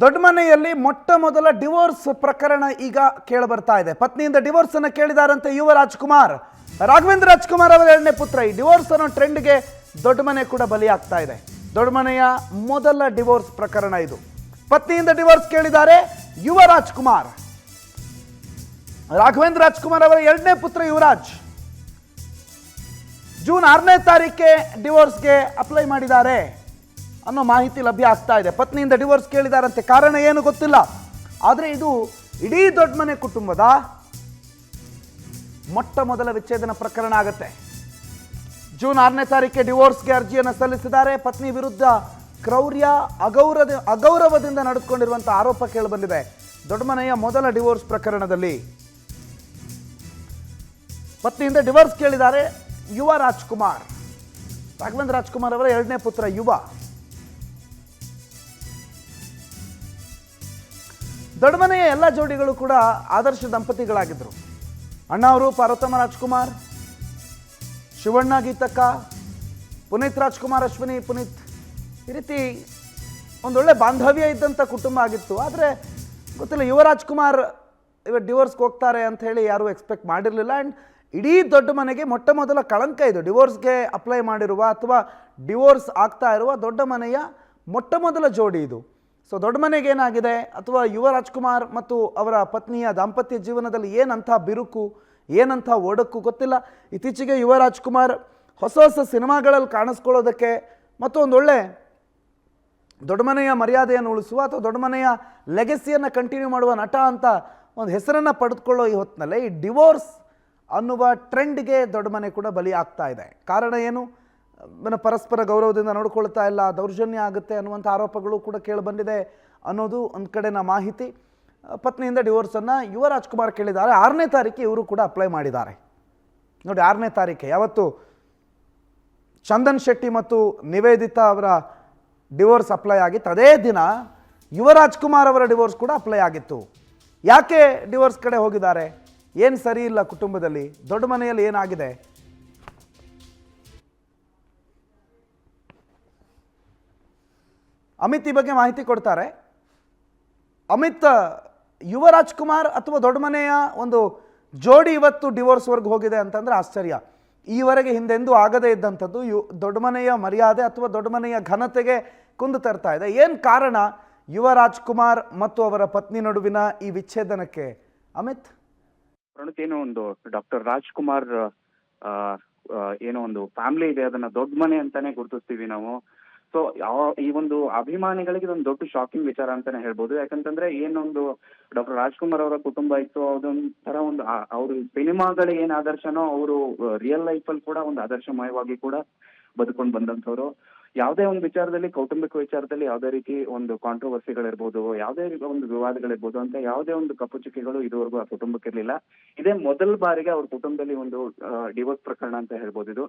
ದೊಡ್ಡ ಮನೆಯಲ್ಲಿ ಮೊಟ್ಟ ಮೊದಲ ಡಿವೋರ್ಸ್ ಪ್ರಕರಣ ಈಗ ಕೇಳಬರ್ತಾ ಇದೆ. ಪತ್ನಿಯಿಂದ ಡಿವೋರ್ಸ್ ಅನ್ನು ಕೇಳಿದಾರಂತೆ ಯುವ ರಾಜ್ಕುಮಾರ್. ರಾಘವೇಂದ್ರ ರಾಜ್ಕುಮಾರ್ ಅವರ ಎರಡನೇ ಪುತ್ರ. ಈ ಡಿವೋರ್ಸ್ ಅನ್ನೋ ಟ್ರೆಂಡ್ಗೆ ದೊಡ್ಡ ಮನೆ ಕೂಡ ಬಲಿಯಾಗ್ತಾ ಇದೆ. ದೊಡ್ಡ ಮನೆಯ ಮೊದಲ ಡಿವೋರ್ಸ್ ಪ್ರಕರಣ ಇದು. ಪತ್ನಿಯಿಂದ ಡಿವೋರ್ಸ್ ಕೇಳಿದ್ದಾರೆ ಯುವ ರಾಜ್ಕುಮಾರ್. ರಾಘವೇಂದ್ರ ರಾಜ್ಕುಮಾರ್ ಅವರ ಎರಡನೇ ಪುತ್ರ ಯುವರಾಜ್ ಜೂನ್ 6ನೇ ತಾರೀಕೆ ಡಿವೋರ್ಸ್ಗೆ ಅಪ್ಲೈ ಮಾಡಿದ್ದಾರೆ ಅನ್ನೋ ಮಾಹಿತಿ ಲಭ್ಯ ಆಗ್ತಾ ಇದೆ. ಪತ್ನಿಯಿಂದ ಡಿವೋರ್ಸ್ ಕೇಳಿದಾರಂತೆ. ಕಾರಣ ಏನು ಗೊತ್ತಿಲ್ಲ. ಆದರೆ ಇದು ಇಡೀ ದೊಡ್ಡ ಮನೆ ಕುಟುಂಬದ ಮೊಟ್ಟ ಮೊದಲ ವಿಚ್ಛೇದನ ಪ್ರಕರಣ ಆಗುತ್ತೆ. ಜೂನ್ 6ನೇ ತಾರೀಕೆ ಡಿವೋರ್ಸ್ಗೆ ಅರ್ಜಿಯನ್ನು ಸಲ್ಲಿಸಿದ್ದಾರೆ. ಪತ್ನಿ ವಿರುದ್ಧ ಕ್ರೌರ್ಯ ಅಗೌರವದಿಂದ ನಡೆದುಕೊಂಡಿರುವಂಥ ಆರೋಪ ಕೇಳಿಬಂದಿದೆ. ದೊಡ್ಡ ಮನೆಯ ಮೊದಲ ಡಿವೋರ್ಸ್ ಪ್ರಕರಣದಲ್ಲಿ ಪತ್ನಿಯಿಂದ ಡಿವೋರ್ಸ್ ಕೇಳಿದ್ದಾರೆ ಯುವ ರಾಜ್ಕುಮಾರ್. ರಾಘವೇಂದ್ರ ರಾಜ್ಕುಮಾರ್ ಅವರ ಎರಡನೇ ಪುತ್ರ ಯುವ. ದೊಡ್ಡ ಮನೆಯ ಎಲ್ಲ ಜೋಡಿಗಳು ಕೂಡ ಆದರ್ಶ ದಂಪತಿಗಳಾಗಿದ್ದರು. ಅಣ್ಣ ಅವರು ಪಾರ್ವತಮ್ಮ ರಾಜ್ಕುಮಾರ್, ಶಿವಣ್ಣ ಗೀತಕ್ಕ, ಪುನೀತ್ ರಾಜ್ಕುಮಾರ್, ಅಶ್ವಿನಿ ಪುನೀತ್, ಈ ರೀತಿ ಒಂದೊಳ್ಳೆ ಬಾಂಧವ್ಯ ಇದ್ದಂಥ ಕುಟುಂಬ ಆಗಿತ್ತು. ಆದರೆ ಗೊತ್ತಿಲ್ಲ, ಯುವ ರಾಜ್ಕುಮಾರ್ ಇವತ್ತು ಡಿವೋರ್ಸ್ಗೆ ಹೋಗ್ತಾರೆ ಅಂತ ಹೇಳಿ ಯಾರೂ ಎಕ್ಸ್ಪೆಕ್ಟ್ ಮಾಡಿರಲಿಲ್ಲ. ಆ್ಯಂಡ್ ಇಡೀ ದೊಡ್ಡ ಮನೆಗೆ ಮೊಟ್ಟ ಮೊದಲ ಕಳಂಕ ಇದು. ಡಿವೋರ್ಸ್ಗೆ ಅಪ್ಲೈ ಮಾಡಿರುವ ಅಥವಾ ಡಿವೋರ್ಸ್ ಆಗ್ತಾ ಇರುವ ದೊಡ್ಡ ಮನೆಯ ಮೊಟ್ಟ ಮೊದಲ ಜೋಡಿ ಇದು. ಸೊ ದೊಡ್ಡ ಮನೆಗೆ ಏನಾಗಿದೆ, ಅಥವಾ ಯುವ ರಾಜ್ಕುಮಾರ್ ಮತ್ತು ಅವರ ಪತ್ನಿಯ ದಾಂಪತ್ಯ ಜೀವನದಲ್ಲಿ ಏನಂಥ ಬಿರುಕು, ಏನಂಥ ಒಡಕು ಗೊತ್ತಿಲ್ಲ. ಇತ್ತೀಚೆಗೆ ಯುವ ರಾಜ್ಕುಮಾರ್ ಹೊಸ ಹೊಸ ಸಿನಿಮಾಗಳಲ್ಲಿ ಕಾಣಿಸ್ಕೊಳ್ಳೋದಕ್ಕೆ ಮತ್ತು ಒಂದೊಳ್ಳೆ ದೊಡ್ಡ ಮನೆಯ ಮರ್ಯಾದೆಯನ್ನು ಉಳಿಸುವ ಅಥವಾ ದೊಡ್ಡ ಮನೆಯ ಲೆಗೆಸಿಯನ್ನು ಕಂಟಿನ್ಯೂ ಮಾಡುವ ನಟ ಅಂತ ಒಂದು ಹೆಸರನ್ನು ಪಡೆದುಕೊಳ್ಳೋ ಈ ಹೊತ್ತಿನಲ್ಲೇ ಈ ಡಿವೋರ್ಸ್ ಅನ್ನುವ ಟ್ರೆಂಡ್ಗೆ ದೊಡ್ಡ ಮನೆ ಕೂಡ ಬಲಿ ಆಗ್ತಾ ಇದೆ. ಕಾರಣ ಏನು? ಪರಸ್ಪರ ಗೌರವದಿಂದ ನೋಡ್ಕೊಳ್ತಾ ಇಲ್ಲ, ದೌರ್ಜನ್ಯ ಆಗುತ್ತೆ ಅನ್ನುವಂಥ ಆರೋಪಗಳು ಕೂಡ ಕೇಳಿಬಂದಿದೆ ಅನ್ನೋದು ಒಂದು ಕಡೆನ ಮಾಹಿತಿ. ಪತ್ನಿಯಿಂದ ಡಿವೋರ್ಸನ್ನು ಯುವ ರಾಜ್ಕುಮಾರ್ ಕೇಳಿದ್ದಾರೆ. 6ನೇ ತಾರೀಕು ಇವರು ಕೂಡ ಅಪ್ಲೈ ಮಾಡಿದ್ದಾರೆ. ನೋಡಿ, 6ನೇ ತಾರೀಕೆ ಯಾವತ್ತು ಚಂದನ್ ಶೆಟ್ಟಿ ಮತ್ತು ನಿವೇದಿತಾ ಅವರ ಡಿವೋರ್ಸ್ ಅಪ್ಲೈ ಆಗಿತ್ತು, ಅದೇ ದಿನ ಯುವ ರಾಜ್ಕುಮಾರ್ ಅವರ ಡಿವೋರ್ಸ್ ಕೂಡ ಅಪ್ಲೈ ಆಗಿತ್ತು. ಯಾಕೆ ಡಿವೋರ್ಸ್ ಕಡೆ ಹೋಗಿದ್ದಾರೆ? ಏನು ಸರಿ ಇಲ್ಲ ಕುಟುಂಬದಲ್ಲಿ? ದೊಡ್ಡ ಮನೆಯಲ್ಲಿ ಏನಾಗಿದೆ? ಅಮಿತ್ ಈ ಬಗ್ಗೆ ಮಾಹಿತಿ ಕೊಡ್ತಾರೆ. ಅಮಿತ್, ಯುವ ರಾಜ್ಕುಮಾರ್ ಅಥವಾ ದೊಡ್ಡ ಮನೆಯ ಒಂದು ಜೋಡಿ ಇವತ್ತು ಡಿವೋರ್ಸ್ವರೆಗೆ ಹೋಗಿದೆ ಅಂತಂದ್ರೆ ಆಶ್ಚರ್ಯ. ಈವರೆಗೆ ಹಿಂದೆಂದೂ ಆಗದೇ ಇದ್ದಂಥದ್ದು ದೊಡ್ಡ ಮನೆಯ ಮರ್ಯಾದೆ ಅಥವಾ ದೊಡ್ಡ ಮನೆಯ ಘನತೆಗೆ ಕುಂದು ತರ್ತಾ ಇದೆ. ಏನು ಕಾರಣ ಯುವ ರಾಜ್ಕುಮಾರ್ ಮತ್ತು ಅವರ ಪತ್ನಿ ನಡುವಿನ ಈ ವಿಚ್ಛೇದನಕ್ಕೆ? ಅಮಿತ್, ಏನೋ ಒಂದು ಡಾಕ್ಟರ್ ರಾಜ್ಕುಮಾರ್ ಏನೋ ಒಂದು ಫ್ಯಾಮಿಲಿ ಇದೆ, ಅದನ್ನ ದೊಡ್ಡ ಮನೆ ಅಂತಾನೆ ಗುರುತಿಸ್ತೀವಿ ನಾವು. ಸೊ ಈ ಒಂದು ಅಭಿಮಾನಿಗಳಿಗೆ ಇದೊಂದು ದೊಡ್ಡ ಶಾಕಿಂಗ್ ವಿಚಾರ ಅಂತಾನೆ ಹೇಳ್ಬೋದು. ಯಾಕಂತಂದ್ರೆ ಏನೊಂದು ಡಾಕ್ಟರ್ ರಾಜ್ಕುಮಾರ್ ಅವರ ಕುಟುಂಬ ಇತ್ತು, ಅದೊಂಥರ ಒಂದು ಅವ್ರ ಸಿನಿಮಾಗಳಿಗೆ ಏನ್ ಆದರ್ಶನೋ ಅವರು ರಿಯಲ್ ಲೈಫ್ ಅಲ್ಲಿ ಕೂಡ ಒಂದು ಆದರ್ಶಮಯವಾಗಿ ಕೂಡ ಬದುಕೊಂಡು ಬಂದಂಥವ್ರು. ಯಾವುದೇ ಒಂದು ವಿಚಾರದಲ್ಲಿ, ಕೌಟುಂಬಿಕ ವಿಚಾರದಲ್ಲಿ ಯಾವುದೇ ರೀತಿ ಒಂದು ಕಾಂಟ್ರವರ್ಸಿಗಳಿರ್ಬೋದು, ಯಾವುದೇ ಒಂದು ವಿವಾದಗಳಿರ್ಬೋದು ಅಂತ ಯಾವುದೇ ಒಂದು ಕಪ್ಪುಚುಕ್ಕಿಗಳು ಇದುವರೆಗೂ ಆ ಕುಟುಂಬಕ್ಕೆ ಇರ್ಲಿಲ್ಲ. ಇದೇ ಮೊದಲ ಬಾರಿಗೆ ಅವ್ರ ಕುಟುಂಬದಲ್ಲಿ ಒಂದು ಡಿವೋರ್ಸ್ ಪ್ರಕರಣ ಅಂತ ಹೇಳ್ಬೋದು. ಇದು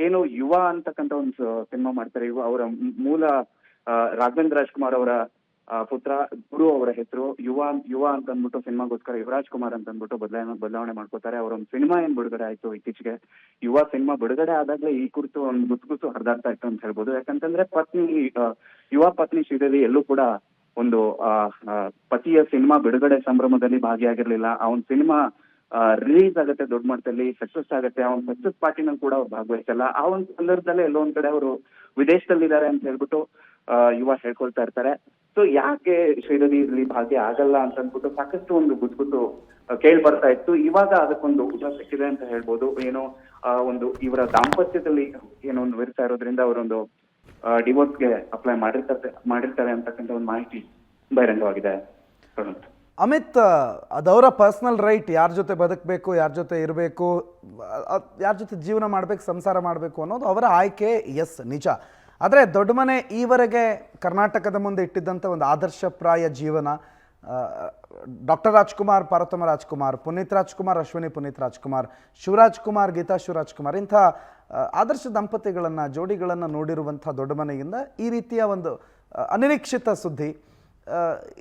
ಏನು ಯುವ ಅಂತಕ್ಕಂಥ ಒಂದು ಸಿನಿಮಾ ಮಾಡ್ತಾರೆ. ಅವರ ಮೂಲ ರಾಘವೇಂದ್ರ ರಾಜ್ಕುಮಾರ್ ಅವರ ಪುತ್ರ ಗುರು ಅವರ ಹೆಸರು. ಯುವ ಅಂತ ಅಂದ್ಬಿಟ್ಟು ಸಿನಿಮಾಗೋಸ್ಕರ ಯುವರಾಜ್ ಕುಮಾರ್ ಅಂತ ಅಂದ್ಬಿಟ್ಟು ಬದಲಾವಣೆ ಮಾಡ್ಕೋತಾರೆ. ಅವರ ಒಂದು ಸಿನಿಮಾ ಏನ್ ಬಿಡುಗಡೆ ಆಯ್ತು ಇತ್ತೀಚೆಗೆ, ಯುವ ಸಿನಿಮಾ ಬಿಡುಗಡೆ ಆದಾಗ್ಲೇ ಈ ಕುರಿತು ಒಂದು ಗುಸುಗುಸು ಹರಿದಾಡ್ತಾ ಇತ್ತು ಅಂತ ಹೇಳ್ಬೋದು. ಯಾಕಂತಂದ್ರೆ ಯುವ ಪತ್ನಿ ಶ್ರೀದೇವಿ ಎಲ್ಲೂ ಕೂಡ ಒಂದು ಪತಿಯ ಸಿನಿಮಾ ಬಿಡುಗಡೆ ಸಂಭ್ರಮದಲ್ಲಿ ಭಾಗಿಯಾಗಿರ್ಲಿಲ್ಲ. ಆ ಒಂದು ಸಿನಿಮಾ ರಿಲೀಸ್ ಆಗುತ್ತೆ, ದೊಡ್ಡ ಮಟ್ಟದಲ್ಲಿ ಸಕ್ಸಸ್ ಆಗುತ್ತೆ, ಆ ಒಂದು ಸಕ್ಸಸ್ ಪಾರ್ಟಿನಲ್ಲಿ ಕೂಡ ಅವ್ರು ಭಾಗವಹಿಸಲ್ಲ. ಆ ಒಂದು ಸಂದರ್ಭದಲ್ಲೇ ಎಲ್ಲೋ ಒಂದ್ ಕಡೆ ಅವರು ವಿದೇಶದಲ್ಲಿದ್ದಾರೆ ಅಂತ ಹೇಳ್ಬಿಟ್ಟು ಯುವ ಹೇಳ್ಕೊಳ್ತಾ ಇರ್ತಾರೆ. ಸೊ ಯಾಕೆ ಶ್ರೀದೇವಿ ಇಲ್ಲಿ ಭಾಗ್ಯ ಆಗಲ್ಲ ಅಂತ ಅಂದ್ಬಿಟ್ಟು ಸಾಕಷ್ಟು ಒಂದು ಗುಸುಗುಸು ಕೇಳಿ ಬರ್ತಾ ಇತ್ತು. ಇವಾಗ ಅದಕ್ಕೊಂದು ಉತ್ತರ ಸಿಕ್ಕಿದೆ ಅಂತ ಹೇಳ್ಬೋದು. ಏನೋ ಒಂದು ಇವರ ದಾಂಪತ್ಯದಲ್ಲಿ ಏನೋ ಒಂದು ವಿರ್ತಾ ಇರೋದ್ರಿಂದ ಅವರೊಂದು ಡಿವೋರ್ಸ್ಗೆ ಅಪ್ಲೈ ಮಾಡಿರ್ತಾರೆ ಅಂತಕ್ಕಂಥ ಒಂದು ಮಾಹಿತಿ ಬಹಿರಂಗವಾಗಿದೆ. ಅಮಿತ್, ಅದವರ ಪರ್ಸನಲ್ ರೈಟ್, ಯಾರ ಜೊತೆ ಬದುಕಬೇಕು, ಯಾರ ಜೊತೆ ಇರಬೇಕು, ಯಾರ ಜೊತೆ ಜೀವನ ಮಾಡಬೇಕು, ಸಂಸಾರ ಮಾಡಬೇಕು ಅನ್ನೋದು ಅವರ ಆಯ್ಕೆ. ಎಸ್, ನಿಜ. ಆದರೆ ದೊಡ್ಡ ಮನೆ ಈವರೆಗೆ ಕರ್ನಾಟಕದ ಮುಂದೆ ಇಟ್ಟಿದ್ದಂಥ ಒಂದು ಆದರ್ಶಪ್ರಾಯ ಜೀವನ, ಡಾಕ್ಟರ್ ರಾಜ್ಕುಮಾರ್, ಪಾರ್ವತಮ್ಮ ರಾಜ್ಕುಮಾರ್, ಪುನೀತ್ ರಾಜ್ಕುಮಾರ್, ಅಶ್ವಿನಿ ಪುನೀತ್ ರಾಜ್ಕುಮಾರ್, ಶಿವರಾಜ್ ಕುಮಾರ್, ಗೀತಾ ಶಿವರಾಜ್ ಕುಮಾರ್, ಇಂಥ ಆದರ್ಶ ದಂಪತಿಗಳನ್ನು, ಜೋಡಿಗಳನ್ನು ನೋಡಿರುವಂಥ ದೊಡ್ಡ ಮನೆಯಿಂದ ಈ ರೀತಿಯ ಒಂದು ಅನಿರೀಕ್ಷಿತ ಸುದ್ದಿ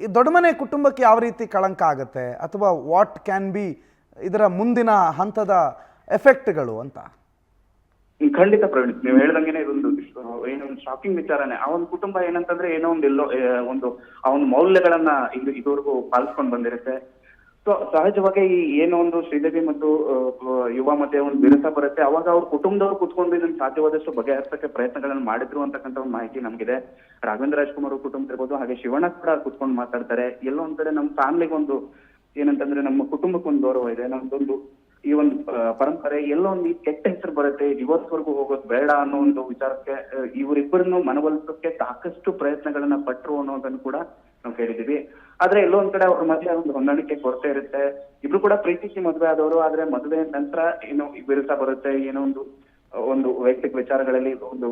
ಈ ದೊಡ್ಡ ಮನೆ ಕುಟುಂಬಕ್ಕೆ ಯಾವ ರೀತಿ ಕಳಂಕ ಆಗುತ್ತೆ, ಅಥವಾ ವಾಟ್ ಕ್ಯಾನ್ ಬಿ ಇದರ ಮುಂದಿನ ಹಂತದ ಎಫೆಕ್ಟ್ಗಳು ಅಂತ? ಖಂಡಿತ ಪ್ರವೀಣ್, ನೀವು ಹೇಳ್ದಂಗೆ ಇದೊಂದು ಏನೊಂದು ಶಾಕಿಂಗ್ ವಿಚಾರನೆ. ಆ ಒಂದು ಕುಟುಂಬ ಏನಂತಂದ್ರೆ ಏನೋ ಒಂದು ಎಲ್ಲೋ ಒಂದು ಆ ಒಂದು ಮೌಲ್ಯಗಳನ್ನ ಇದುವರೆಗೂ ಪಾಲಿಸ್ಕೊಂಡು ಬಂದಿರುತ್ತೆ. ಸೊ ಸಹಜವಾಗಿ ಈ ಏನೋ ಒಂದು ಶ್ರೀದೇವಿ ಮತ್ತು ಯುವ ಮಧ್ಯೆ ಒಂದು ವಿರಸ ಬರುತ್ತೆ, ಅವಾಗ ಅವ್ರ ಕುಟುಂಬದವ್ರು ಕುತ್ಕೊಂಡು ಇದನ್ನ ಸಾಧ್ಯವಾದಷ್ಟು ಬಗೆಹರಿಸಕ್ಕೆ ಪ್ರಯತ್ನಗಳನ್ನ ಮಾಡಿದ್ರು ಅಂತಕ್ಕಂಥ ಒಂದು ಮಾಹಿತಿ ನಮ್ಗಿದೆ. ರಾಘವೇಂದ್ರ ರಾಜ್ಕುಮಾರ್ ಅವ್ರ ಕುಟುಂಬ ಇರ್ಬೋದು, ಹಾಗೆ ಶಿವಣ್ಣ ಕೂಡ ಕುತ್ಕೊಂಡು ಮಾತಾಡ್ತಾರೆ. ಎಲ್ಲೋ ಒಂದ್ ಕಡೆ ನಮ್ಮ ಫ್ಯಾಮಿಲಿಗೆ ಒಂದು ಏನಂತಂದ್ರೆ ನಮ್ಮ ಕುಟುಂಬಕ್ಕೆ ಒಂದು ಗೌರವ ಇದೆ, ನಮ್ದೊಂದು ಈ ಒಂದು ಪರಂಪರೆ ಎಲ್ಲೋ ಒಂದು ಕೆಟ್ಟ ಹೆಸರು ಬರುತ್ತೆ, ಡಿವೋರ್ಸ್ ವರ್ಗೂ ಹೋಗೋದು ಬೇಡ ಅನ್ನೋ ಒಂದು ವಿಚಾರಕ್ಕೆ ಇವರಿಬ್ಬರನ್ನು ಮನವೊಲಿಸೋಕೆ ಸಾಕಷ್ಟು ಪ್ರಯತ್ನಗಳನ್ನ ಪಟ್ರು ಅನ್ನೋದನ್ನು ಕೂಡ ನಾವು ಕೇಳಿದೀವಿ. ಆದ್ರೆ ಎಲ್ಲೋ ಒಂದ್ ಕಡೆ ಅವ್ರ ಮಧ್ಯೆ ಒಂದು ಹೊಂದಾಣಿಕೆ ಕೊರತೆ ಇರುತ್ತೆ. ಇಬ್ರು ಕೂಡ ಪ್ರೀತಿಸಿ ಮದುವೆ ಆದವರು, ಆದ್ರೆ ಮದುವೆ ನಂತರ ಏನೋ ವಿರಸ ಬರುತ್ತೆ, ಏನೋ ಒಂದು ವೈಯಕ್ತಿಕ ವಿಚಾರಗಳಲ್ಲಿ ಒಂದು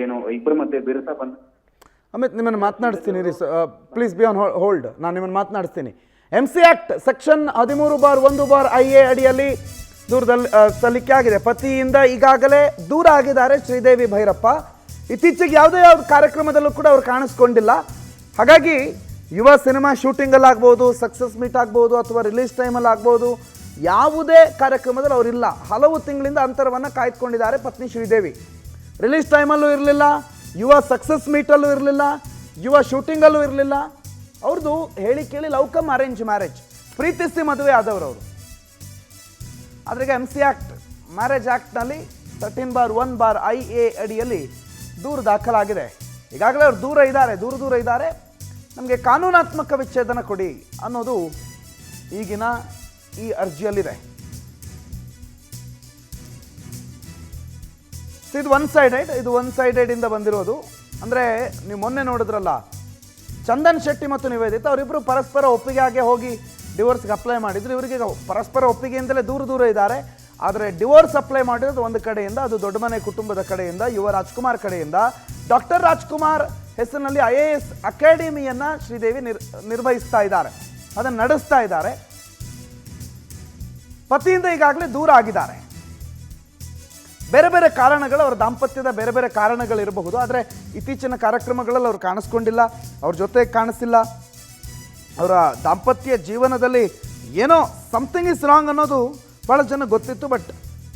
ಏನೋ ಇಬ್ಬರ ಮಧ್ಯೆ ವಿರಸ ಬಂದ. ಅಮಿತ್, ನಿಮ್ಮನ್ನು ಮಾತನಾಡಿಸ್ತೀನಿ ರೀ, ಪ್ಲೀಸ್ ಬಿ ಆನ್ ಹೋಲ್ಡ್. ನಾನು ನಿಮ್ಮನ್ನು ಮಾತನಾಡಿಸ್ತೀನಿ. MC ಆಕ್ಟ್ ಸೆಕ್ಷನ್ 13/1/IA ಅಡಿಯಲ್ಲಿ ದೂರದಲ್ಲಿ ಸಲ್ಲಿಕೆ ಆಗಿದೆ. ಪತಿಯಿಂದ ಈಗಾಗಲೇ ದೂರ ಆಗಿದ್ದಾರೆ ಶ್ರೀದೇವಿ ಭೈರಪ್ಪ. ಇತ್ತೀಚೆಗೆ ಯಾವುದೇ ಕಾರ್ಯಕ್ರಮದಲ್ಲೂ ಕೂಡ ಅವ್ರು ಕಾಣಿಸ್ಕೊಂಡಿಲ್ಲ. ಹಾಗಾಗಿ ಯುವ ಸಿನಿಮಾ ಶೂಟಿಂಗಲ್ಲಾಗ್ಬೋದು, ಸಕ್ಸಸ್ ಮೀಟ್ ಆಗ್ಬೋದು, ಅಥವಾ ರಿಲೀಸ್ ಟೈಮಲ್ಲಿ ಆಗ್ಬೋದು, ಯಾವುದೇ ಕಾರ್ಯಕ್ರಮದಲ್ಲಿ ಅವರಿಲ್ಲ. ಹಲವು ತಿಂಗಳಿಂದ ಅಂತರವನ್ನು ಕಾಯ್ದುಕೊಂಡಿದ್ದಾರೆ ಪತ್ನಿ ಶ್ರೀದೇವಿ. ರಿಲೀಸ್ ಟೈಮಲ್ಲೂ ಇರಲಿಲ್ಲ, ಯುವ ಸಕ್ಸಸ್ ಮೀಟಲ್ಲೂ ಇರಲಿಲ್ಲ, ಯುವ ಶೂಟಿಂಗಲ್ಲೂ ಇರಲಿಲ್ಲ. ಅವ್ರದ್ದು ಹೇಳಿ ಕೇಳಿ ಲವ್ ಕಮ್ ಅರೇಂಜ್ ಮ್ಯಾರೇಜ್, ಪ್ರೀತಿಸಿ ಮದುವೆ ಆದವರು ಅವರು. ಆದ್ರೆ MC ಆಕ್ಟ್ ಮ್ಯಾರೇಜ್ ಆಕ್ಟ್ನಲ್ಲಿ 13/1/IA ಅಡಿಯಲ್ಲಿ ದೂರು ದಾಖಲಾಗಿದೆ. ಈಗಾಗಲೇ ಅವ್ರು ದೂರ ಇದ್ದಾರೆ. ನಮಗೆ ಕಾನೂನಾತ್ಮಕ ವಿಚ್ಛೇದನ ಕೊಡಿ ಅನ್ನೋದು ಈಗಿನ ಈ ಅರ್ಜಿಯಲ್ಲಿದೆ. ಇದು ಒನ್ ಸೈಡೆಡ್ ಇಂದ ಬಂದಿರೋದು. ಅಂದರೆ ನೀವು ಮೊನ್ನೆ ನೋಡಿದ್ರಲ್ಲ, ಚಂದನ್ ಶೆಟ್ಟಿ ಮತ್ತು ನಿವೇದಿತಾ ಅವರಿಬ್ಬರು ಪರಸ್ಪರ ಒಪ್ಪಿಗೆ ಹೋಗಿ ಡಿವೋರ್ಸ್ಗೆ ಅಪ್ಲೈ ಮಾಡಿದ್ರು. ಇವರಿಗೆ ಪರಸ್ಪರ ಒಪ್ಪಿಗೆಯಿಂದಲೇ ದೂರ ಇದ್ದಾರೆ. ಆದರೆ ಡಿವೋರ್ಸ್ ಅಪ್ಲೈ ಮಾಡಿರೋದು ಒಂದು ಕಡೆಯಿಂದ, ಅದು ದೊಡ್ಡ ಮನೆ ಕುಟುಂಬದ ಕಡೆಯಿಂದ, ಯುವ ರಾಜ್ಕುಮಾರ್ ಕಡೆಯಿಂದ. ಡಾಕ್ಟರ್ ರಾಜ್ಕುಮಾರ್ ಹೆಸರಿನಲ್ಲಿ IAS ಅಕಾಡೆಮಿಯನ್ನು ಶ್ರೀದೇವಿ ನಿರ್ವಹಿಸ್ತಾ ಇದ್ದಾರೆ, ಅದನ್ನು ನಡೆಸ್ತಾ ಇದ್ದಾರೆ. ಪತಿಯಿಂದ ಈಗಾಗಲೇ ದೂರ ಆಗಿದ್ದಾರೆ. ಬೇರೆ ಬೇರೆ ಕಾರಣಗಳು, ಅವರ ದಾಂಪತ್ಯದ ಬೇರೆ ಬೇರೆ ಕಾರಣಗಳಿರಬಹುದು. ಆದರೆ ಇತ್ತೀಚಿನ ಕಾರ್ಯಕ್ರಮಗಳಲ್ಲಿ ಅವ್ರು ಕಾಣಿಸ್ಕೊಂಡಿಲ್ಲ, ಅವ್ರ ಜೊತೆ ಕಾಣಿಸಿಲ್ಲ. ಅವರ ದಾಂಪತ್ಯ ಜೀವನದಲ್ಲಿ ಏನೋ ಸಮಥಿಂಗ್ ಇಸ್ ರಾಂಗ್ ಅನ್ನೋದು ಭಾಳ ಜನ ಗೊತ್ತಿತ್ತು. ಬಟ್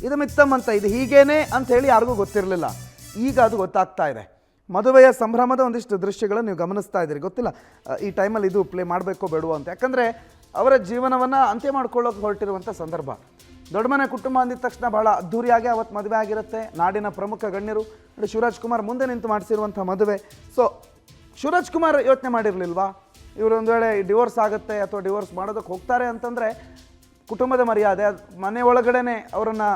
ಇದು ಮಿತ್ತಮ್ ಅಂತ, ಇದು ಹೀಗೇನೆ ಅಂತ ಹೇಳಿ ಯಾರಿಗೂ ಗೊತ್ತಿರಲಿಲ್ಲ. ಈಗ ಅದು ಗೊತ್ತಾಗ್ತಾ ಇದೆ. ಮದುವೆಯ ಸಂಭ್ರಮದ ಒಂದಿಷ್ಟು ದೃಶ್ಯಗಳನ್ನು ನೀವು ಗಮನಿಸ್ತಾ ಇದ್ದೀರಿ. ಗೊತ್ತಿಲ್ಲ ಈ ಟೈಮಲ್ಲಿ ಇದು ಪ್ಲೇ ಮಾಡಬೇಕೋ ಬೇಡವೋ ಅಂತ, ಯಾಕಂದರೆ ಅವರ ಜೀವನವನ್ನು ಅಂತ್ಯ ಮಾಡ್ಕೊಳ್ಳೋಕೆ ಹೊರಟಿರುವಂಥ ಸಂದರ್ಭ. ದೊಡ್ಡ ಮನೆ ಕುಟುಂಬ ಅಂದಿದ ತಕ್ಷಣ ಭಾಳ ಅದ್ಧೂರಿಯಾಗಿ ಅವತ್ತು ಮದುವೆ ಆಗಿರುತ್ತೆ. ನಾಡಿನ ಪ್ರಮುಖ ಗಣ್ಯರು ಶಿವರಾಜ್ ಕುಮಾರ್ ಮುಂದೆ ನಿಂತು ಮಾಡಿಸಿರುವಂಥ ಮದುವೆ. ಸೊ ಶಿವರಾಜ್ ಕುಮಾರ್ ಯೋಚನೆ ಮಾಡಿರಲಿಲ್ವಾ, ಇವರು ಒಂದು ವೇಳೆ ಡಿವೋರ್ಸ್ ಆಗುತ್ತೆ ಅಥವಾ ಡಿವೋರ್ಸ್ ಮಾಡೋದಕ್ಕೆ ಹೋಗ್ತಾರೆ ಅಂತಂದರೆ ಕುಟುಂಬದ ಮರ್ಯಾದೆ, ಮನೆ ಒಳಗಡೆನೆ ಅವರನ್ನು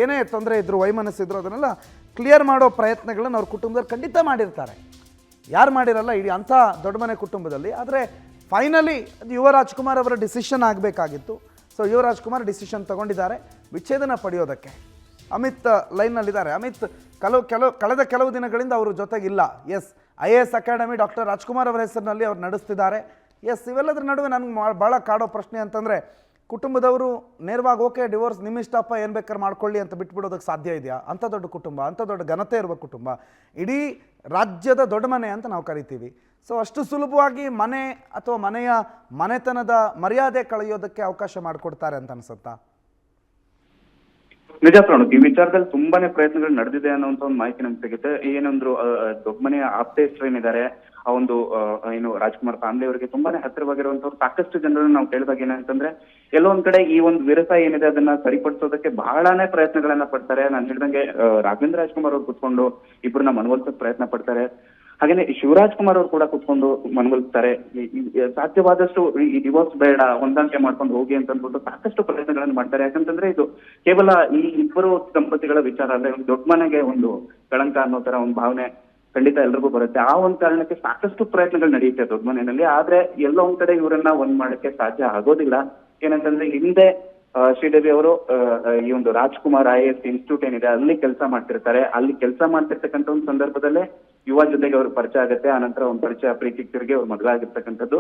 ಏನೇ ತೊಂದರೆ ಇದ್ದರು, ವೈಮನಸ್ಸಿದ್ರು, ಅದನ್ನೆಲ್ಲ ಕ್ಲಿಯರ್ ಮಾಡೋ ಪ್ರಯತ್ನಗಳನ್ನು ಅವ್ರ ಕುಟುಂಬದಲ್ಲಿ ಖಂಡಿತ ಮಾಡಿರ್ತಾರೆ. ಯಾರು ಮಾಡಿರಲ್ಲ ಇಡೀ ಅಂಥ ದೊಡ್ಡ ಮನೆ ಕುಟುಂಬದಲ್ಲಿ. ಆದರೆ ಫೈನಲಿ ಯುವ ರಾಜ್ಕುಮಾರ್ ಅವರ ಡಿಸಿಷನ್ ಆಗಬೇಕಾಗಿತ್ತು. ಸೊ ಯುವ ರಾಜ್ಕುಮಾರ್ ಡಿಸಿಷನ್ ತಗೊಂಡಿದ್ದಾರೆ ವಿಚ್ಛೇದನ ಪಡೆಯೋದಕ್ಕೆ. ಅಮಿತ್ ಲೈನ್ನಲ್ಲಿದ್ದಾರೆ. ಅಮಿತ್, ಕಳೆದ ಕೆಲವು ದಿನಗಳಿಂದ ಅವರು ಜೊತೆಗಿಲ್ಲ. Yes, IAS academy doctor Rajkumar ಅವರ ಹೆಸರಿನಲ್ಲಿ ಅವ್ರು ನಡೆಸ್ತಿದ್ದಾರೆ. ಎಸ್, ಇವೆಲ್ಲದರ ನಡುವೆ ನನಗೆ ಭಾಳ ಕಾಡೋ ಪ್ರಶ್ನೆ ಅಂತಂದರೆ, ಕುಟುಂಬದವರು ನೇರವಾಗಿ ಓಕೆ ಡಿವೋರ್ಸ್ ನಿಮ್ಮ ಇಷ್ಟಪ್ಪ ಏನು ಬೇಕಾದ್ರೆ ಮಾಡ್ಕೊಳ್ಳಿ ಅಂತ ಬಿಟ್ಬಿಡೋದಕ್ಕೆ ಸಾಧ್ಯ ಇದೆಯಾ? ಅಂಥ ದೊಡ್ಡ ಕುಟುಂಬ, ಅಂಥ ದೊಡ್ಡ ಘನತೆ ಇರುವ ಕುಟುಂಬ, ಇಡೀ ರಾಜ್ಯದ ದೊಡ್ಡ ಮನೆ ಅಂತ ನಾವು ಕರಿತೀವಿ. ಸೊ ಅಷ್ಟು ಸುಲಭವಾಗಿ ಮನೆ ಅಥವಾ ಮನೆತನದ ಮರ್ಯಾದೆ ಕಳೆಯೋದಕ್ಕೆ ಅವಕಾಶ ಮಾಡಿಕೊಡ್ತಾರೆ ಅಂತ ಅನ್ಸುತ್ತಾ? ನಿಜ ಪ್ರಣವ್, ಈ ವಿಚಾರದಲ್ಲಿ ತುಂಬಾನೇ ಪ್ರಯತ್ನಗಳು ನಡೆದಿದೆ ಅನ್ನೋಂಥ ಒಂದು ಮಾಹಿತಿ ನಮ್ಗೆ ಸಿಗುತ್ತೆ. ಏನಂದ್ರು ದೊಡ್ಡ ಮನೆಯ ಆಪ್ತೇಶ್ವರೇನಿದ್ದಾರೆ, ಆ ಒಂದು ಏನು ರಾಜ್ಕುಮಾರ್ ಫ್ಯಾಮಿಲಿ ಅವರಿಗೆ ತುಂಬಾನೇ ಹತ್ತಿರವಾಗಿರುವಂತವ್ರು ಸಾಕಷ್ಟು ಜನರನ್ನು ನಾವು ಕೇಳಿದಾಗ ಏನಂತಂದ್ರೆ, ಎಲ್ಲೋ ಒಂದ್ ಕಡೆ ಈ ಒಂದು ವಿರಸ ಏನಿದೆ ಅದನ್ನ ಸರಿಪಡಿಸೋದಕ್ಕೆ ಬಹಳನೇ ಪ್ರಯತ್ನಗಳನ್ನ ಪಡ್ತಾರೆ. ನಾನು ಹೇಳಿದಂಗೆ ರಾಘವೇಂದ್ರ ರಾಜ್ಕುಮಾರ್ ಅವ್ರು ಕುತ್ಕೊಂಡು ಇಬ್ಬರನ್ನ ಮನವೊಲಿಸೋಕೆ ಪ್ರಯತ್ನ ಪಡ್ತಾರೆ. ಹಾಗೇನೆ ಶಿವರಾಜ್ ಕುಮಾರ್ ಅವರು ಕೂಡ ಕುತ್ಕೊಂಡು ಮನವೊಲಿಸ್ತಾರೆ. ಸಾಧ್ಯವಾದಷ್ಟು ಈ ಡಿವೋರ್ಸ್ ಬೇಡ, ಹೊಂದಾಣಿಕೆ ಮಾಡ್ಕೊಂಡು ಹೋಗಿ ಅಂತ ಅಂದ್ಬಿಟ್ಟು ಸಾಕಷ್ಟು ಪ್ರಯತ್ನಗಳನ್ನು ಮಾಡ್ತಾರೆ. ಯಾಕಂತಂದ್ರೆ ಇದು ಕೇವಲ ಈ ಇಬ್ಬರು ದಂಪತಿಗಳ ವಿಚಾರ ಅಲ್ಲ, ದೊಡ್ಡ ಮನೆಗೆ ಒಂದು ಕಳಂಕ ಅನ್ನೋ ತರ ಒಂದು ಭಾವನೆ ಖಂಡಿತ ಎಲ್ರಿಗೂ ಬರುತ್ತೆ. ಆ ಒಂದು ಕಾರಣಕ್ಕೆ ಸಾಕಷ್ಟು ಪ್ರಯತ್ನಗಳು ನಡೆಯುತ್ತೆ ದೊಡ್ಡ ಮನೆಯಲ್ಲಿ. ಆದ್ರೆ ಎಲ್ಲೋ ಒಂದ್ ಕಡೆ ಇವರನ್ನ ಒಂದ್ ಮಾಡಕ್ಕೆ ಸಾಧ್ಯ ಆಗೋದಿಲ್ಲ. ಏನಂತಂದ್ರೆ ಹಿಂದೆ ಶ್ರೀದೇವಿ ಅವರು ಈ ಒಂದು ರಾಜ್ಕುಮಾರ್ IAS ಇನ್ಸ್ಟಿಟ್ಯೂಟ್ ಏನಿದೆ ಅಲ್ಲಿ ಕೆಲಸ ಮಾಡ್ತಿರ್ತಾರೆ. ಅಲ್ಲಿ ಕೆಲಸ ಮಾಡ್ತಿರ್ತಕ್ಕಂಥ ಒಂದು ಸಂದರ್ಭದಲ್ಲೇ ಯುವ ಜೊತೆಗೆ ಅವ್ರ ಪರಿಚಯ ಆಗುತ್ತೆ. ಆನಂತರ ಒಂದು ಪರಿಚಯ ಪ್ರೀತಿ ತಿರುಗಿ ಅವ್ರು ಮದುವೆ ಆಗಿರ್ತಕ್ಕಂಥದ್ದು.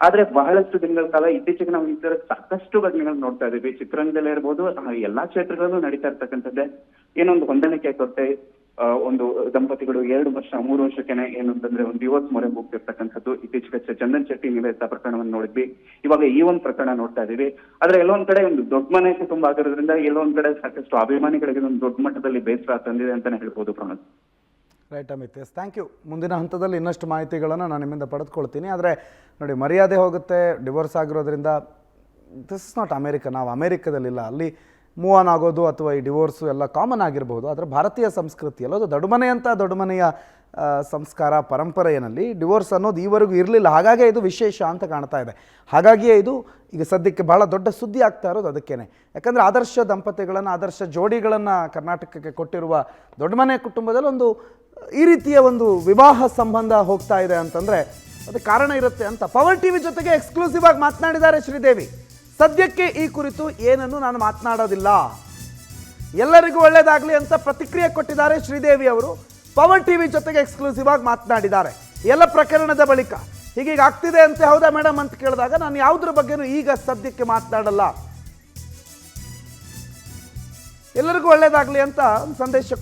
ಆದ್ರೆ ಬಹಳಷ್ಟು ದಿನಗಳ ಕಾಲ ಇತ್ತೀಚೆಗೆ ನಾವು ಈ ತರ ಸಾಕಷ್ಟು ಘಟನೆಗಳು ನೋಡ್ತಾ ಇದೀವಿ. ಚಿತ್ರರಂಗದಲ್ಲೇ ಇರ್ಬೋದು, ಎಲ್ಲಾ ಕ್ಷೇತ್ರಗಳಲ್ಲೂ ನಡೀತಾ ಇರ್ತಕ್ಕಂಥದ್ದೇ ಏನೊಂದು ಹೊಂದಾಣಿಕೆ ಕೊರತೆ. ಒಂದು ದಂಪತಿಗಳು 2 ವರ್ಷ 3 ವರ್ಷಕ್ಕೆನೆ ಏನಂತಂದ್ರೆ ಒಂದು ಡಿವೋರ್ಸ್ ಮೊರೆ ಹೋಗ್ತಿರ್ತಕ್ಕಂಥದ್ದು. ಇತ್ತೀಚೆಗೆ ಚಂದನ್ ಶೆಟ್ಟಿ ನಿವೇದಿತ ಪ್ರಕರಣವನ್ನು ನೋಡಿದ್ವಿ, ಇವಾಗ ಈ ಒಂದು ಪ್ರಕರಣ ನೋಡ್ತಾ ಇದೀವಿ. ಆದ್ರೆ ಎಲ್ಲೊಂದ್ ಕಡೆ ಒಂದು ದೊಡ್ಡ ಮನೆ ಕುಟುಂಬ ಆಗಿರೋದ್ರಿಂದ ಎಲ್ಲೊಂದ್ ಕಡೆ ಸಾಕಷ್ಟು ಅಭಿಮಾನಿಗಳಿಗೆ ಒಂದು ದೊಡ್ಡ ಮಟ್ಟದಲ್ಲಿ ಬೇಸರ ತಂದಿದೆ ಅಂತಾನೆ ಹೇಳ್ಬೋದು Pramod. Right Amit, yes thank you. ಮುಂದಿನ ಹಂತದಲ್ಲಿ ಇನ್ನಷ್ಟು ಮಾಹಿತಿಗಳನ್ನು ನಾನು ನಿಮ್ಮಿಂದ ಪಡೆದುಕೊಳ್ತೀನಿ. ಆದರೆ ನೋಡಿ, ಮರ್ಯಾದೆ ಹೋಗುತ್ತೆ ಡಿವೋರ್ಸ್ ಆಗಿರೋದ್ರಿಂದ. ದಿಸ್ ಇಸ್ ನಾಟ್ ಅಮೇರಿಕಾ, ನಾವು ಅಮೇರಿಕಾದಲ್ಲಿಲ್ಲ. ಅಲ್ಲಿ ಮೂವ್ ಆನ್ ಆಗೋದು ಅಥವಾ ಈ ಡಿವೋರ್ಸು ಎಲ್ಲ ಕಾಮನ್ ಆಗಿರ್ಬೋದು. ಆದರೆ ಭಾರತೀಯ ಸಂಸ್ಕೃತಿಯಲ್ಲಿ ಅದು ದೊಡ್ಡಮನೆಯ ಸಂಸ್ಕಾರ ಪರಂಪರೆಯಲ್ಲಿ ಡಿವೋರ್ಸ್ ಅನ್ನೋದು ಈವರೆಗೂ ಇರಲಿಲ್ಲ. ಹಾಗಾಗಿ ಇದು ವಿಶೇಷ ಅಂತ ಕಾಣ್ತಾ ಇದೆ. ಹಾಗಾಗಿಯೇ ಇದು ಈಗ ಸದ್ಯಕ್ಕೆ ಭಾಳ ದೊಡ್ಡ ಸುದ್ದಿ ಆಗ್ತಾ ಇರೋದು ಅದಕ್ಕೇನೆ. ಯಾಕಂದರೆ ಆದರ್ಶ ದಂಪತಿಗಳನ್ನು, ಆದರ್ಶ ಜೋಡಿಗಳನ್ನು ಕರ್ನಾಟಕಕ್ಕೆ ಕೊಟ್ಟಿರುವ ದೊಡ್ಡಮನೆ ಕುಟುಂಬದಲ್ಲಿ ಒಂದು ಈ ರೀತಿಯ ಒಂದು ವಿವಾಹ ಸಂಬಂಧ ಹೋಗ್ತಾ ಇದೆ ಅಂತಂದರೆ ಅದಕ್ಕೆ ಕಾರಣ ಇರುತ್ತೆ ಅಂತ ಪವರ್ ಟಿವಿ ಜೊತೆಗೆ ಎಕ್ಸ್ಕ್ಲೂಸಿವ್ ಆಗಿ ಮಾತನಾಡಿದ್ದಾರೆ ಶ್ರೀದೇವಿ. ಸದ್ಯಕ್ಕೆ ಈ ಕುರಿತು ಏನನ್ನು ನಾನು ಮಾತನಾಡೋದಿಲ್ಲ, ಎಲ್ಲರಿಗೂ ಒಳ್ಳೆಯದಾಗಲಿ ಅಂತ ಪ್ರತಿಕ್ರಿಯೆ ಕೊಟ್ಟಿದ್ದಾರೆ ಶ್ರೀದೇವಿ ಅವರು. ಪವರ್ ಟಿವಿ ಜೊತೆಗೆ ಎಕ್ಸ್ಕ್ಲೂಸಿವ್ ಆಗಿ ಮಾತನಾಡಿದ್ದಾರೆ. ಎಲ್ಲ ಪ್ರಕರಣದ ಬಳಿಕ ಹೀಗೀಗ ಆಗ್ತಿದೆ ಅಂತ, ಹೌದಾ ಮೇಡಮ್ ಅಂತ ಕೇಳಿದಾಗ ನಾನು ಯಾವುದ್ರ ಬಗ್ಗೆನೂ ಈಗ ಸದ್ಯಕ್ಕೆ ಮಾತನಾಡಲ್ಲ, ಎಲ್ಲರಿಗೂ ಒಳ್ಳೆಯದಾಗಲಿ ಅಂತ ಸಂದೇಶ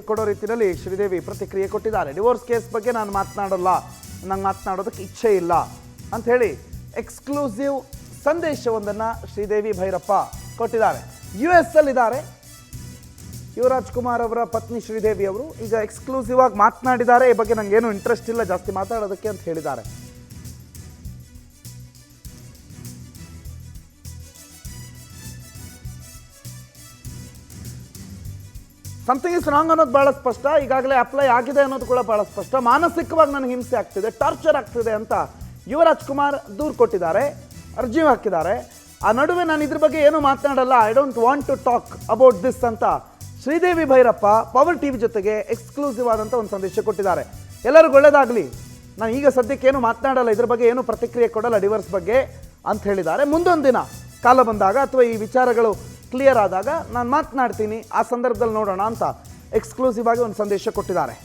ಕೊಡೋ ರೀತಿಯಲ್ಲಿ ಶ್ರೀದೇವಿ ಪ್ರತಿಕ್ರಿಯೆ ಕೊಟ್ಟಿದ್ದಾರೆ. ಡಿವೋರ್ಸ್ ಕೇಸ್ ಬಗ್ಗೆ ನಾನು ಮಾತನಾಡಲ್ಲ, ನಂಗೆ ಮಾತನಾಡೋದಕ್ಕೆ ಇಚ್ಛೆ ಇಲ್ಲ ಅಂತ ಹೇಳಿ ಎಕ್ಸ್ಕ್ಲೂಸಿವ್ ಸಂದೇಶವೊಂದನ್ನು ಶ್ರೀದೇವಿ ಭೈರಪ್ಪ ಕೊಟ್ಟಿದ್ದಾರೆ. US ಅಲ್ಲಿದ್ದಾರೆ ಯುವರಾಜ್ ಕುಮಾರ್ ಅವರ ಪತ್ನಿ ಶ್ರೀದೇವಿ ಅವರು. ಈಗ ಎಕ್ಸ್ಕ್ಲೂಸಿವ್ ಆಗಿ ಮಾತನಾಡಿದ್ದಾರೆ. ಈ ಬಗ್ಗೆ ನನಗೇನು ಇಂಟ್ರೆಸ್ಟ್ ಇಲ್ಲ ಜಾಸ್ತಿ ಮಾತಾಡೋದಕ್ಕೆ ಅಂತ ಹೇಳಿದ್ದಾರೆ. ಸಮಥಿಂಗ್ ಇಸ್ ರಾಂಗ್ ಅನ್ನೋದು ಭಾಳ ಸ್ಪಷ್ಟ. ಈಗಾಗಲೇ ಅಪ್ಲೈ ಆಗಿದೆ ಅನ್ನೋದು ಕೂಡ ಭಾಳ ಸ್ಪಷ್ಟ. ಮಾನಸಿಕವಾಗಿ ನನಗೆ ಹಿಂಸೆ ಆಗ್ತಿದೆ, ಟಾರ್ಚರ್ ಆಗ್ತಿದೆ ಅಂತ ಯುವರಾಜ್ ಕುಮಾರ್ ದೂರು ಕೊಟ್ಟಿದ್ದಾರೆ, ಅರ್ಜಿ ಹಾಕಿದ್ದಾರೆ. ಆ ನಡುವೆ ನಾನು ಇದ್ರ ಬಗ್ಗೆ ಏನೂ ಮಾತನಾಡಲ್ಲ, I don't want to talk about this ಅಂತ ಶ್ರೀದೇವಿ ಭೈರಪ್ಪ ಪವರ್ ಟಿವಿ ಜೊತೆಗೆ ಎಕ್ಸ್ಕ್ಲೂಸಿವ್ ಆದಂಥ ಒಂದು ಸಂದೇಶ ಕೊಟ್ಟಿದ್ದಾರೆ. ಎಲ್ಲರಿಗೂ ಒಳ್ಳೆಯದಾಗಲಿ, ನಾನು ಈಗ ಸದ್ಯಕ್ಕೆ ಏನು ಮಾತನಾಡಲ್ಲ, ಇದ್ರ ಬಗ್ಗೆ ಏನು ಪ್ರತಿಕ್ರಿಯೆ ಕೊಡಲ್ಲ ಡಿವೋರ್ಸ್ ಬಗ್ಗೆ ಅಂತ ಹೇಳಿದ್ದಾರೆ. ಮುಂದೊಂದು ದಿನ ಕಾಲ ಬಂದಾಗ ಅಥವಾ ಈ ವಿಚಾರಗಳು ಕ್ಲಿಯರ್ ಆದಾಗ ನಾನು ಮಾತನಾಡ್ತೀನಿ, ಆ ಸಂದರ್ಭದಲ್ಲಿ ನೋಡೋಣ ಅಂತ ಎಕ್ಸ್ಕ್ಲೂಸಿವ್ ಆಗಿ ಒಂದು ಸಂದೇಶ ಕೊಟ್ಟಿದ್ದಾರೆ.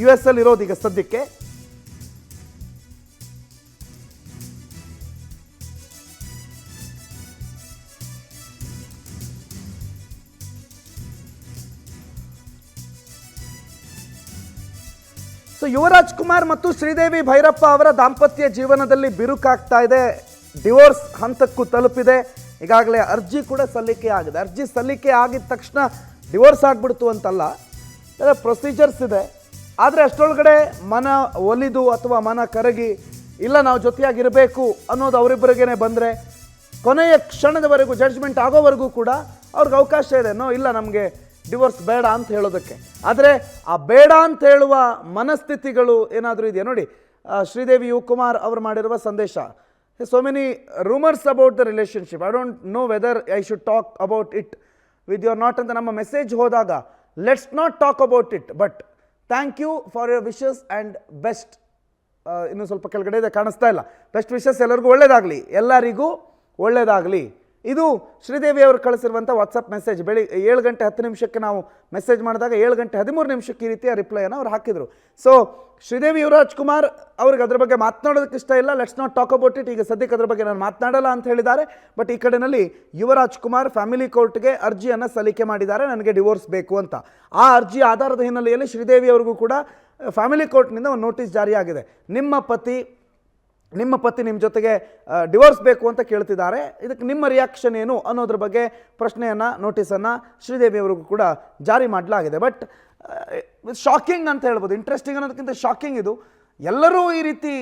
US ಅಲ್ಲಿ ಇರೋದು ಈಗ ಸದ್ಯಕ್ಕೆ. ಸೊ ಯುವರಾಜ್ ಕುಮಾರ್ ಮತ್ತು ಶ್ರೀದೇವಿ ಭೈರಪ್ಪ ಅವರ ದಾಂಪತ್ಯ ಜೀವನದಲ್ಲಿ ಬಿರುಕಾಗ್ತಾ ಇದೆ, ಡಿವೋರ್ಸ್ ಹಂತಕ್ಕೂ ತಲುಪಿದೆ. ಈಗಾಗಲೇ ಅರ್ಜಿ ಕೂಡ ಸಲ್ಲಿಕೆ ಆಗಿದೆ. ಅರ್ಜಿ ಸಲ್ಲಿಕೆ ಆಗಿದ ತಕ್ಷಣ ಡಿವೋರ್ಸ್ ಆಗಿಬಿಡ್ತು ಅಂತಲ್ಲ, ಪ್ರೊಸೀಜರ್ಸ್ ಇದೆ. ಆದರೆ ಅಷ್ಟರೊಳಗಡೆ ಮನ ಒಲಿದು ಅಥವಾ ಮನ ಕರಗಿ ಇಲ್ಲ ನಾವು ಜೊತೆಯಾಗಿರಬೇಕು ಅನ್ನೋದು ಅವರಿಬ್ಬರಿಗೇನೆ ಬಂದರೆ ಕೊನೆಯ ಕ್ಷಣದವರೆಗೂ ಜಡ್ಜ್ಮೆಂಟ್ ಆಗೋವರೆಗೂ ಕೂಡ ಅವ್ರಿಗೆ ಅವಕಾಶ ಇದೆ. ಇಲ್ಲ ನಮಗೆ ಡಿವೋರ್ಸ್ ಬೇಡ ಅಂತ ಹೇಳೋದಕ್ಕೆ. ಆದರೆ ಆ ಬೇಡ ಅಂತ ಹೇಳುವ ಮನಸ್ಥಿತಿಗಳು ಏನಾದರೂ ಇದೆಯಾ ನೋಡಿ. ಶ್ರೀದೇವಿ ಕುಮಾರ್ ಅವರು ಮಾಡಿರುವ ಸಂದೇಶ, so many rumors about the relationship, I don't know whether I should talk about it with you or not ಅಂತ ನಮ್ಮ ಮೆಸೇಜ್ ಹೋದಾಗ let's not talk about it but thank you for your wishes and best. ಇನ್ನು ಸ್ವಲ್ಪ ಕೆಳಗಡೆ ಇದೆ, ಕಾಣಿಸ್ತಾ ಇಲ್ಲ. Best wishes, ಎಲ್ಲರಿಗೂ ಒಳ್ಳೆಯದಾಗಲಿ, ಎಲ್ಲರಿಗೂ ಒಳ್ಳೆಯದಾಗಲಿ. ಇದು ಶ್ರೀದೇವಿ ಅವರು ಕಳಿಸಿರುವಂಥ ವಾಟ್ಸಪ್ ಮೆಸೇಜ್. ಬೆಳಿಗ್ಗೆ 7:10 ನಾವು ಮೆಸೇಜ್ ಮಾಡಿದಾಗ 7:13 ಈ ರೀತಿಯ ರಿಪ್ಲೈಯನ್ನು ಅವ್ರು ಹಾಕಿದರು. ಸೊ ಶ್ರೀದೇವಿ ಯುವರಾಜ್ ಕುಮಾರ್ ಅವ್ರಿಗೆ ಅದ್ರ ಬಗ್ಗೆ ಮಾತನಾಡೋದಕ್ಕೆ ಇಷ್ಟ ಇಲ್ಲ, let's not talk about it, ಈಗ ಸದ್ಯಕ್ಕೆ ಅದ್ರ ಬಗ್ಗೆ ನಾನು ಮಾತನಾಡಲ್ಲ ಅಂತ ಹೇಳಿದ್ದಾರೆ. ಬಟ್ ಈ ಕಡೆಯಲ್ಲಿ ಯುವರಾಜ್ ಕುಮಾರ್ ಫ್ಯಾಮಿಲಿ ಕೋರ್ಟ್ಗೆ ಅರ್ಜಿಯನ್ನು ಸಲ್ಲಿಕೆ ಮಾಡಿದ್ದಾರೆ, ನನಗೆ ಡಿವೋರ್ಸ್ ಬೇಕು ಅಂತ. ಆ ಅರ್ಜಿ ಆಧಾರದ ಹಿನ್ನೆಲೆಯಲ್ಲಿ ಶ್ರೀದೇವಿ ಅವ್ರಿಗೂ ಕೂಡ ಫ್ಯಾಮಿಲಿ ಕೋರ್ಟ್ನಿಂದ ಒಂದು ನೋಟಿಸ್ ಜಾರಿಯಾಗಿದೆ. ನಿಮ್ಮ ಪತಿ ನಿಮ್ಮ ಜೊತೆಗೆ ಡಿವೋರ್ಸ್ ಬೇಕು ಅಂತ ಕೇಳ್ತಿದ್ದಾರೆ, ಇದಕ್ಕೆ ನಿಮ್ಮ ರಿಯಾಕ್ಷನ್ ಏನು ಅನ್ನೋದ್ರ ಬಗ್ಗೆ ಪ್ರಶ್ನೆಯನ್ನು, ನೋಟಿಸನ್ನು ಶ್ರೀದೇವಿ ಅವರಿಗೂ ಕೂಡ ಜಾರಿ ಮಾಡಲಾಗಿದೆ. ಬಟ್ ಶಾಕಿಂಗ್ ಅಂತ ಹೇಳ್ಬೋದು, ಇಂಟ್ರೆಸ್ಟಿಂಗ್ ಅನ್ನೋದಕ್ಕಿಂತ ಶಾಕಿಂಗ್ ಇದು. ಎಲ್ಲರೂ ಈ ರೀತಿ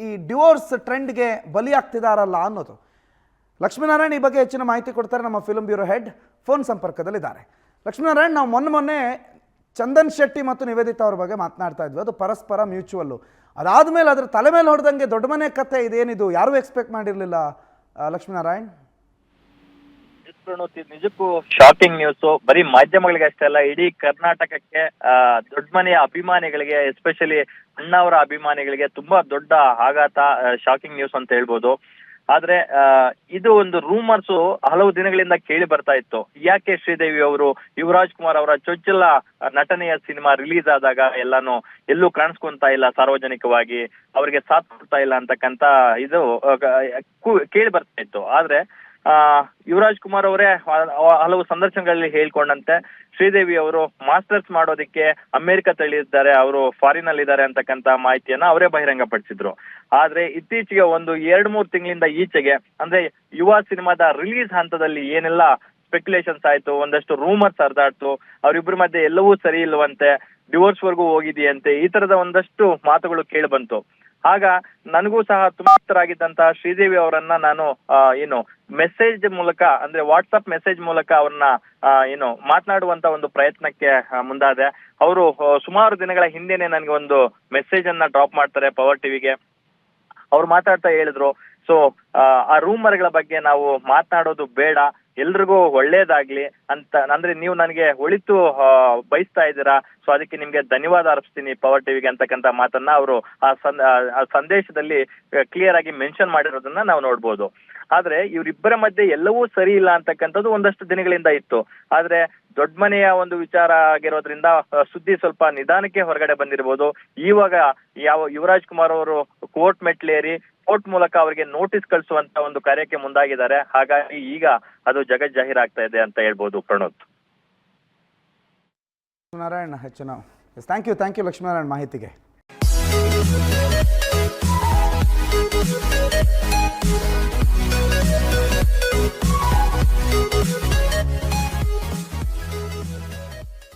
ಈ ಡಿವೋರ್ಸ್ ಟ್ರೆಂಡ್ಗೆ ಬಲಿಯಾಗ್ತಿದಾರಲ್ಲ ಅನ್ನೋದು. ಲಕ್ಷ್ಮೀನಾರಾಯಣ್ ಈ ಬಗ್ಗೆ ಹೆಚ್ಚಿನ ಮಾಹಿತಿ ಕೊಡ್ತಾರೆ, ನಮ್ಮ ಫಿಲ್ಮ್ ಬ್ಯೂರೋ ಹೆಡ್ ಫೋನ್ ಸಂಪರ್ಕದಲ್ಲಿದ್ದಾರೆ. ಲಕ್ಷ್ಮೀನಾರಾಯಣ್, ನಾವು ಮೊನ್ನೆ ಚಂದನ್ ಶೆಟ್ಟಿ ಮತ್ತು ನಿವೇದಿತಾ ಅವ್ರ ಬಗ್ಗೆ ಮಾತನಾಡ್ತಾ ಇದ್ವಿ, ಅದು ಪರಸ್ಪರ ಮ್ಯೂಚುವಲ್ಲು. ಅದಾದಮೇಲೆ ಅದ್ರ ತಲೆ ಮೇಲೆ ಹೊಡೆದಂಗೆ ದೊಡ್ಡ ಮನೆ ಕತೆ ಇದೇನಿದು, ಯಾರೂ ಎಕ್ಸ್ಪೆಕ್ಟ್ ಮಾಡಿರಲಿಲ್ಲ. ಲಕ್ಷ್ಮೀನಾರಾಯಣ್, ನಿಜಕ್ಕೂ ಶಾಕಿಂಗ್ ನ್ಯೂಸ್. ಬರೀ ಮಾಧ್ಯಮಗಳಿಗೆ ಅಷ್ಟೇ ಅಲ್ಲ, ಇಡೀ ಕರ್ನಾಟಕಕ್ಕೆ, ದೊಡ್ಡ ಮನೆಯ ಅಭಿಮಾನಿಗಳಿಗೆ, ಎಸ್ಪೆಷಲಿ ಅಣ್ಣವರ ಅಭಿಮಾನಿಗಳಿಗೆ ತುಂಬಾ ದೊಡ್ಡ ಆಘಾತ, ಶಾಕಿಂಗ್ ನ್ಯೂಸ್ ಅಂತ ಹೇಳ್ಬೋದು. ಆದ್ರೆ ಇದು ಒಂದು ರೂಮರ್ಸ್ ಹಲವು ದಿನಗಳಿಂದ ಕೇಳಿ ಬರ್ತಾ ಇತ್ತು. ಯಾಕೆ ಶ್ರೀದೇವಿ ಅವರು ಯುವರಾಜ್ ಕುಮಾರ್ ಅವರ ಚೊಚ್ಚಲ ನಟನೆಯ ಸಿನಿಮಾ ರಿಲೀಸ್ ಆದಾಗ ಎಲ್ಲೂ ಕಾಣಿಸ್ಕೊಂತಾ ಇಲ್ಲ, ಸಾರ್ವಜನಿಕವಾಗಿ ಅವರಿಗೆ ಸಾಥ್ ಕೊಡ್ತಾ ಇಲ್ಲ ಅಂತಕ್ಕಂತ ಇದು ಕೇಳಿ ಬರ್ತಾ ಇತ್ತು. ಆದ್ರೆ ಯುವರಾಜ್ ಕುಮಾರ್ ಅವರೇ ಹಲವು ಸಂದರ್ಶನಗಳಲ್ಲಿ ಹೇಳ್ಕೊಂಡಂತೆ ಶ್ರೀದೇವಿ ಅವರು ಮಾಸ್ಟರ್ಸ್ ಮಾಡೋದಕ್ಕೆ ಅಮೆರಿಕ ತಳ್ಳಿದ್ದಾರೆ, ಅವರು ಫಾರಿನ್ ಅಲ್ಲಿ ಇದ್ದಾರೆ ಅಂತಕ್ಕಂತ ಮಾಹಿತಿಯನ್ನ ಅವರೇ ಬಹಿರಂಗ ಪಡಿಸಿದ್ರು. ಆದ್ರೆ ಇತ್ತೀಚೆಗೆ ಒಂದು 2-3 ತಿಂಗಳಿಂದ ಈಚೆಗೆ ಅಂದ್ರೆ ಯುವ ಸಿನಿಮಾದ ರಿಲೀಸ್ ಹಂತದಲ್ಲಿ ಏನೆಲ್ಲ ಸ್ಪೆಕ್ಯುಲೇಷನ್ಸ್ ಆಯ್ತು, ಒಂದಷ್ಟು ರೂಮರ್ಸ್ ಹರಿದಾಡ್ತು, ಅವರಿಬ್ಬರ ಮಧ್ಯೆ ಎಲ್ಲವೂ ಸರಿ ಇಲ್ವಂತೆ, ಡಿವೋರ್ಸ್ ವರ್ಗೂ ಹೋಗಿದೆಯಂತೆ, ಈ ತರದ ಒಂದಷ್ಟು ಮಾತುಗಳು ಕೇಳಿ ಬಂತು. ಆಗ ನನಗೂ ಸಹ ತುಂಬಾಗಿದ್ದಂತಹ ಶ್ರೀದೇವಿ ಅವರನ್ನ ನಾನು ಮೆಸೇಜ್ ಮೂಲಕ ಅಂದ್ರೆ ವಾಟ್ಸ್ಆಪ್ ಮೆಸೇಜ್ ಮೂಲಕ ಅವ್ರನ್ನ ಮಾತನಾಡುವಂತ ಒಂದು ಪ್ರಯತ್ನಕ್ಕೆ ಮುಂದಾದೆ. ಅವರು ಸುಮಾರು ದಿನಗಳ ಹಿಂದೆನೆ ನನಗೆ ಒಂದು ಮೆಸೇಜ್ ಅನ್ನ ಡ್ರಾಪ್ ಮಾಡ್ತಾರೆ ಪವರ್ ಟಿವಿಗೆ. ಅವ್ರು ಮಾತಾಡ್ತಾ ಹೇಳಿದ್ರು, ಸೊ ಆ ರೂಮರ್ಗಳ ಬಗ್ಗೆ ನಾವು ಮಾತನಾಡೋದು ಬೇಡ, ಎಲ್ರಿಗೂ ಒಳ್ಳೇದಾಗ್ಲಿ ಅಂತ, ಅಂದ್ರೆ ನೀವು ನನಗೆ ಒಳಿತು ಬಯಸ್ತಾ ಇದ್ದೀರಾ, ಸೊ ಅದಕ್ಕೆ ನಿಮ್ಗೆ ಧನ್ಯವಾದ ಅರ್ಪಿಸ್ತೀನಿ ಪವರ್ ಟಿವಿಗೆ ಅಂತಕ್ಕಂಥ ಮಾತನ್ನ ಅವರು ಆ ಸಂದೇಶದಲ್ಲಿ ಕ್ಲಿಯರ್ ಆಗಿ ಮೆನ್ಷನ್ ಮಾಡಿರೋದನ್ನ ನಾವು ನೋಡ್ಬೋದು. ಆದ್ರೆ ಇವರಿಬ್ಬರ ಮಧ್ಯೆ ಎಲ್ಲವೂ ಸರಿ ಇಲ್ಲ ಅಂತಕ್ಕಂಥದ್ದು ಒಂದಷ್ಟು ದಿನಗಳಿಂದ ಇತ್ತು. ಆದ್ರೆ ದೊಡ್ಡ ಮನೆಯ ಒಂದು ವಿಚಾರ ಆಗಿರೋದ್ರಿಂದ ಸುದ್ದಿ ಸ್ವಲ್ಪ ನಿಧಾನಕ್ಕೆ ಹೊರಗಡೆ ಬಂದಿರಬಹುದು. ಇವಾಗ ಯುವರಾಜ್ ಕುಮಾರ್ ಅವರು ಕೋರ್ಟ್ ಮೆಟ್ಲೇರಿ ಕೋರ್ಟ್ ಮೂಲಕ ಅವರಿಗೆ ನೋಟಿಸ್ ಕಳಿಸುವಂತ ಒಂದು ಕಾರ್ಯಕ್ಕೆ ಮುಂದಾಗಿದ್ದಾರೆ. ಹಾಗಾಗಿ ಈಗ ಅದು ಜಗತ್ ಜಾಹೀರಾಗ್ತಾ ಇದೆ ಅಂತ ಹೇಳ್ಬೋದು. ಪ್ರಣೋತ್. ಲಕ್ಷ್ಮೀನಾರಾಯಣ್ ಥ್ಯಾಂಕ್ ಯು ಲಕ್ಷ್ಮೀನಾರಾಯಣ್ ಮಾಹಿತಿಗೆ.